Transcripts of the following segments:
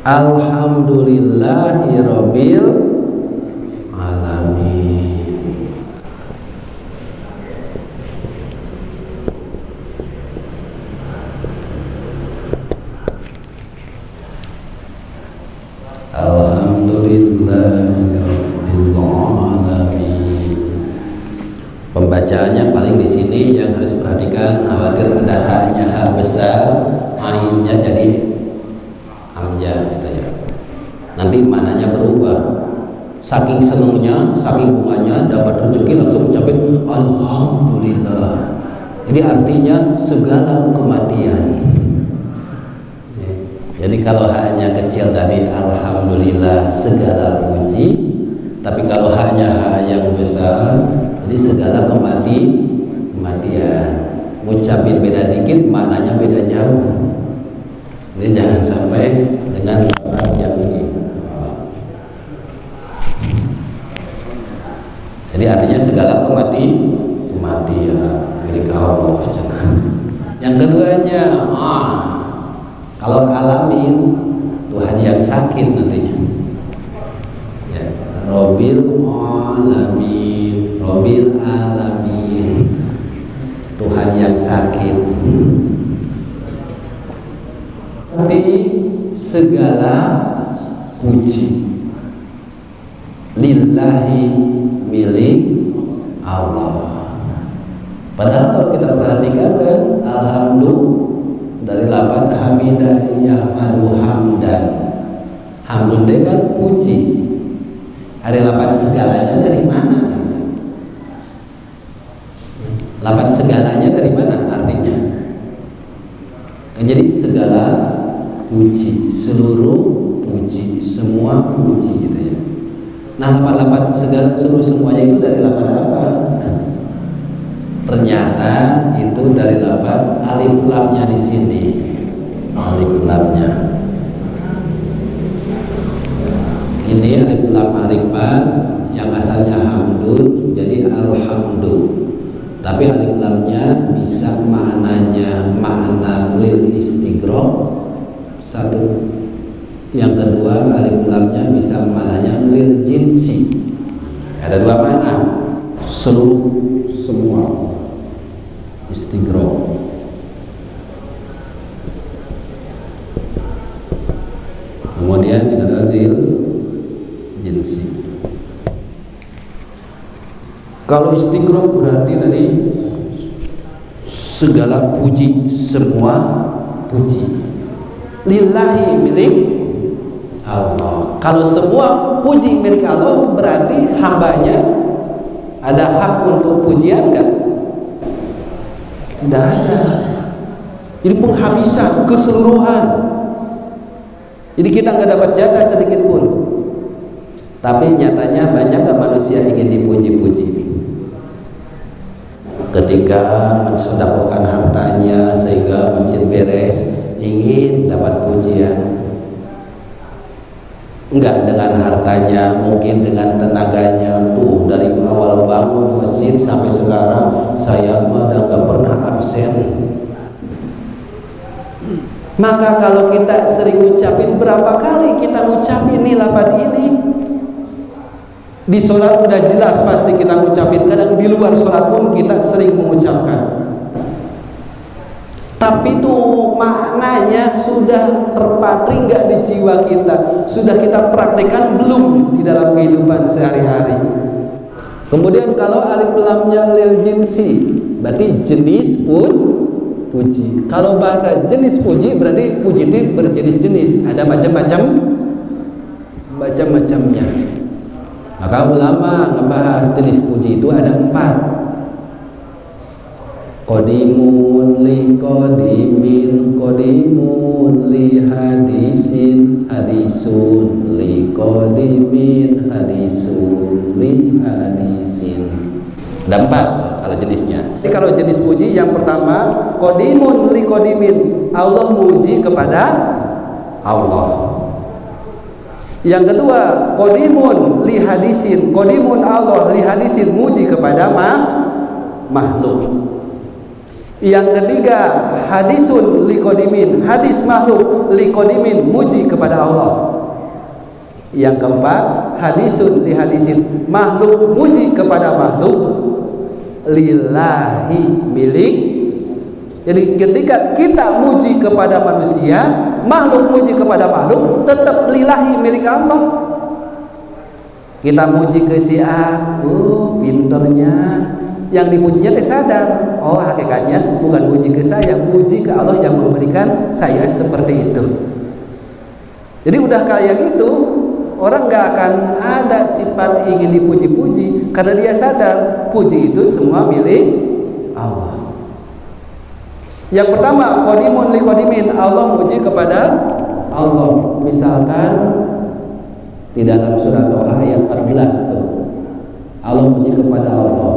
Alhamdulillahirabbil alamin. Alhamdulillahirabbil alamin. Pembacaannya paling di sini yang harus perhatikan, khawatir ada haknya, hak besar, ainnya jadi hamzah gitu ya. Nanti mananya berubah. Saking senangnya, saking bunganya dapat rezeki langsung ucapin alhamdulillah. Jadi artinya segala kematian. Jadi kalau haknya kecil dari alhamdulillah segala puji, tapi kalau haknya hak yang besar, jadi segala kematian. Ngucapin beda dikit, maknanya beda jauh. Jadi jangan sampai dengan orang yang ini. Jadi artinya segala kematian milik Allah. Yang keduanya, kalau alamin, Tuhan yang sakit nantinya. Ya, Rabbil alamin, Rabbil alamin, Tuhan yang sakit. Berarti segala puji lillahi, milik Allah. Padahal kalau kita perhatikan kan, alhamdulillah dari lapan hamidah yahmadu hamdan. Hamdun itu kan puji. Ada lapan segalanya dari mana? Lapan segalanya dari mana artinya? Jadi segala puji, seluruh puji, semua puji gitu ya. Nah, lapan segala seluruh semuanya itu dari lapan apa? Ternyata itu dari lapan alif lamnya di sini. Alif lamnya. Ini alif lam arifan yang asalnya hamdun jadi alhamdu. Tapi alif lamnya bisa maknanya makna lil istighraq. Satu. Yang kedua, alif lamnya bisa maknanya lil jinsi. Ada dua makna. Seluruh, semua. Istighraq. Kemudian yang kedua lil jinsi. Kalau istighraq berarti tadi segala puji, semua puji. Lillahi, milik Allah. Kalau semua puji milik Allah berarti hambanya ada hak untuk pujian enggak? Tidak ada. Jadi penghabisan, keseluruhan. Jadi kita nggak dapat jatah sedikit pun. Tapi nyatanya banyak manusia ingin dipuji-puji. Ketika mensedekahkan hartanya sehingga masjid beres, ingin dapat pujian. Enggak dengan hartanya, mungkin dengan tenaganya. Tuh dari awal bangun masjid sampai sekarang saya mah nggak pernah absen. Maka kalau kita sering ucapin, berapa kali kita ucapin nih lapan ini? Di sholat udah jelas pasti kita ucapin. Kadang di luar sholat pun kita sering mengucapkan. Tapi tuh maknanya sudah terpatri nggak di jiwa kita? Sudah kita praktekkan belum di dalam kehidupan sehari-hari? Kemudian kalau alif lamnya lil jinsi, berarti jenis puji. Kalau bahasa jenis puji berarti puji itu berjenis-jenis, ada macam-macamnya. Maka ulama ngebahas jenis puji itu ada 4. Qadimun li qadimin, qadimun li hadisin, hadisun li qadimin, hadisun li hadisin. Ada 4 kalau jenisnya. Jadi kalau jenis puji yang pertama qadimun li qadimin, Allah muji kepada Allah. Yang kedua qadimun li hadisin, qadimun Allah li hadisin, muji kepada makhluk. Yang ketiga hadisun liqodimin, hadis makhluk liqodimin, muji kepada Allah. Yang keempat, hadisun li hadisin, makhluk muji kepada makhluk, lillahi milik. Jadi ketika kita muji kepada manusia, makhluk muji kepada makhluk, tetap lillahi milik Allah. Kita muji ke si A, oh pinternya, yang dipujinya teh sadar, oh hakikatnya bukan muji ke saya, muji ke Allah yang memberikan saya seperti itu. Jadi udah kayak gitu, orang gak akan ada sifat ingin dipuji-puji, karena dia sadar puji itu semua milik Allah. Yang pertama, qadimun li qadimin, Allah muji kepada Allah. Misalkan di dalam surat Toha ayat 14 tuh, Allah muji kepada Allah,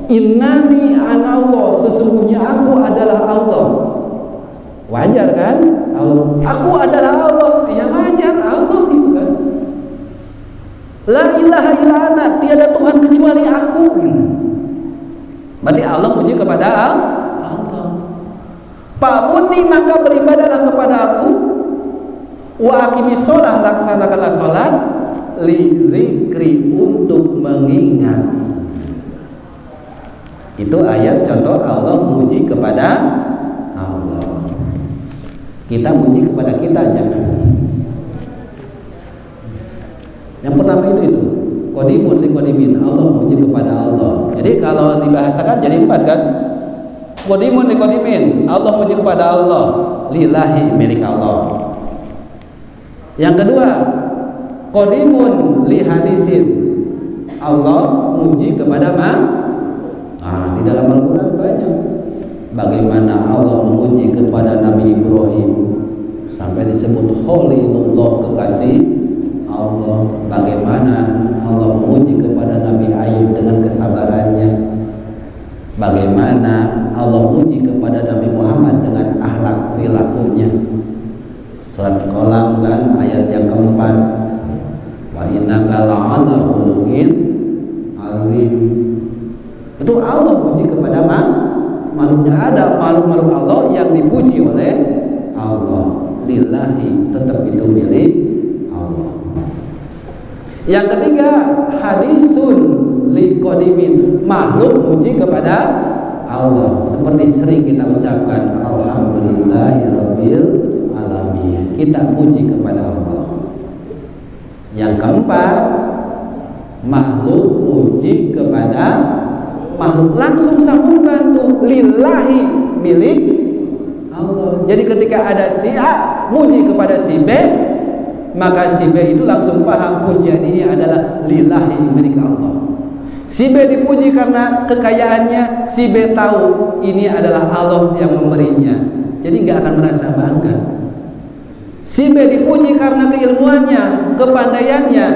innani anallah, sesungguhnya aku adalah Allah. Wajar kan? Allah, aku adalah Allah, ya wajar Allah gitu kan. La ilaha illa ana, tiada Tuhan kecuali aku gitu. Berarti Allah muji kepada Allah. Fa'budni, maka beribadahlah kepada aku, wa aqimi sholah, laksanakanlah sholat, li dzikri, untuk mengingat. Itu ayat contoh Allah muji kepada Allah. Kita muji kepada kita, jangan. Yang pertama itu qadimun li qadimin, Allah muji kepada Allah. Jadi kalau dibahasakan jadi 4 kan? Qadimun li qadimin, Allah muji kepada Allah, lillahi milik Allah. Yang kedua, qadimun li hadisin, Allah muji kepada di dalam Al-Quran banyak bagaimana Allah memuji kepada Nabi Ibrahim sampai disebut Khalilullah, kekasih Allah. Bagaimana Allah memuji kepada Nabi Ayub dengan kesabarannya. Bagaimana Allah memuji kepada Nabi Muhammad dengan akhlak perilakunya. Surat Qalam kan ayat yang keempat, wa innaka la'ala khuluqin azim. Itu Allah puji kepada makhluknya. Ada makhluk-makhluk Allah yang dipuji oleh Allah, lillahi, tetap itu milik Allah. Yang ketiga, hadisun li qadimin, makhluk puji kepada Allah. Seperti sering kita ucapkan, alhamdulillahirabbil alamin, kita puji kepada Allah. Yang keempat, makhluk puji kepada makhluk, langsung sambungkan tuh, lillahi, milik Allah. Jadi ketika ada si A muji kepada si B, maka si B itu langsung paham pujian ini adalah lillahi, milik Allah. Si B dipuji karena kekayaannya, si B tahu ini adalah Allah yang memberinya, jadi nggak akan merasa bangga. Si B dipuji karena keilmuannya, kepandaiannya,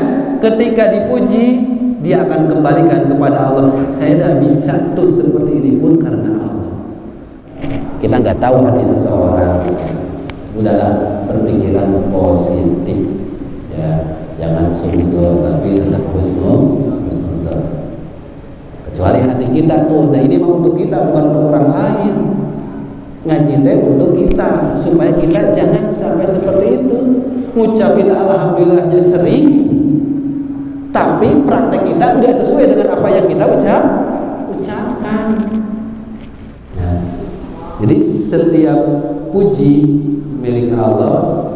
ketika dipuji dia akan kembalikan kepada Allah, saya dah bisa tuh seperti ini pun karena Allah. Kita nggak tahu hati seseorang, udahlah berpikiran positif ya, jangan suzon, tapi hendak husnul. Kecuali hati kita tuh, nah ini mau untuk kita, bukan untuk orang lain. Ngaji teh untuk kita, supaya kita jangan sampai seperti itu. Ngucapin alhamdulillahnya sering, tapi praktek kita nggak sesuai dengan apa yang kita ucapkan. Nah, jadi setiap puji milik Allah,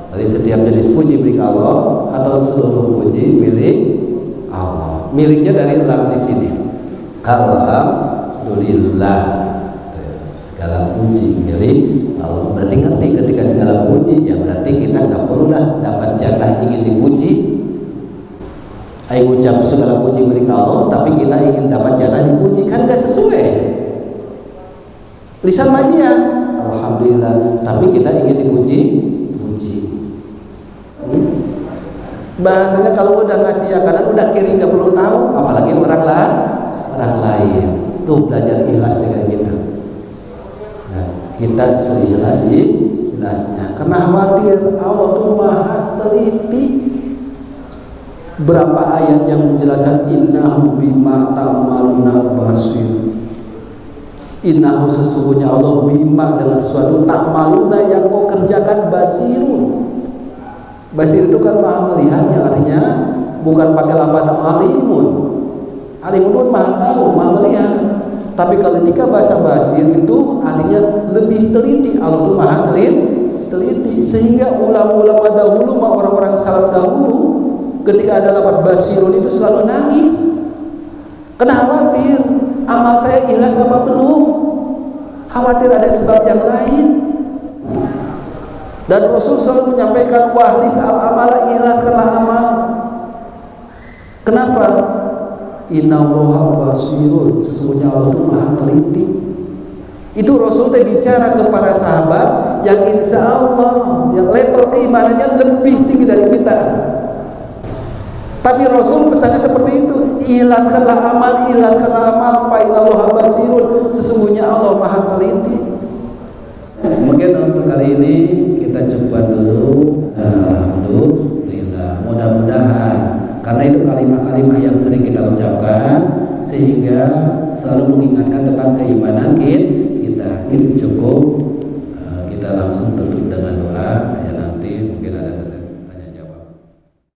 jadi setiap jenis puji milik Allah atau seluruh puji milik Allah. Miliknya dari lam di sini. Alhamdulillah, segala puji milik Allah. Berarti ngerti ketika segala puji, ya berarti kita nggak perlu dah dapat jatah ingin dipuji. Ayo ucap segala puji milik Allah, tapi kita ingin dapat jatah dipuji, kan nggak sesuai. Lisan aja, alhamdulillah, tapi kita ingin dipuji. Bahasanya kalau udah ngasih makanan udah kiri, nggak perlu tahu, apalagi orang lain. Tuh belajar ikhlas dengan kita. Nah, kita seikhlas-ikhlasnya, karena khawatir Allah tuh maha teliti. Berapa ayat yang menjelaskan innahu bima ta'maluna basir. Innahu, sesungguhnya Allah, bima dengan sesuatu ta'maluna yang kau kerjakan, basirun, Basir itu kan maha melihat, yang artinya bukan pakai lafaz alimun. Alimun pun maha tahu, maha melihat. Tapi kalau ketika bahasa basir itu artinya lebih teliti. Allah itu maha teliti. Sehingga ulama-ulama dahulu, orang-orang salaf dahulu, ketika ada lafaz basirun itu selalu nangis. Kena khawatir, amal saya ikhlas apa belum? Khawatir ada sebab yang lain. Dan Rasul selalu menyampaikan wahlis al-amala, ikhlaskanlah amal. Kenapa? Innallaha basirun, sesungguhnya Allah itu maha teliti. Itu Rasul bicara ke para sahabat yang insya Allah yang level keimanannya lebih tinggi dari kita. Tapi Rasul pesannya seperti itu, ikhlaskanlah amal, fa innallaha basirun, sesungguhnya Allah maha teliti. Mungkin untuk kali ini kita coba dulu. Alhamdulillah, mudah-mudahan karena itu kalimat-kalimat yang sering kita ucapkan sehingga selalu mengingatkan tentang keimanan kita. Cukup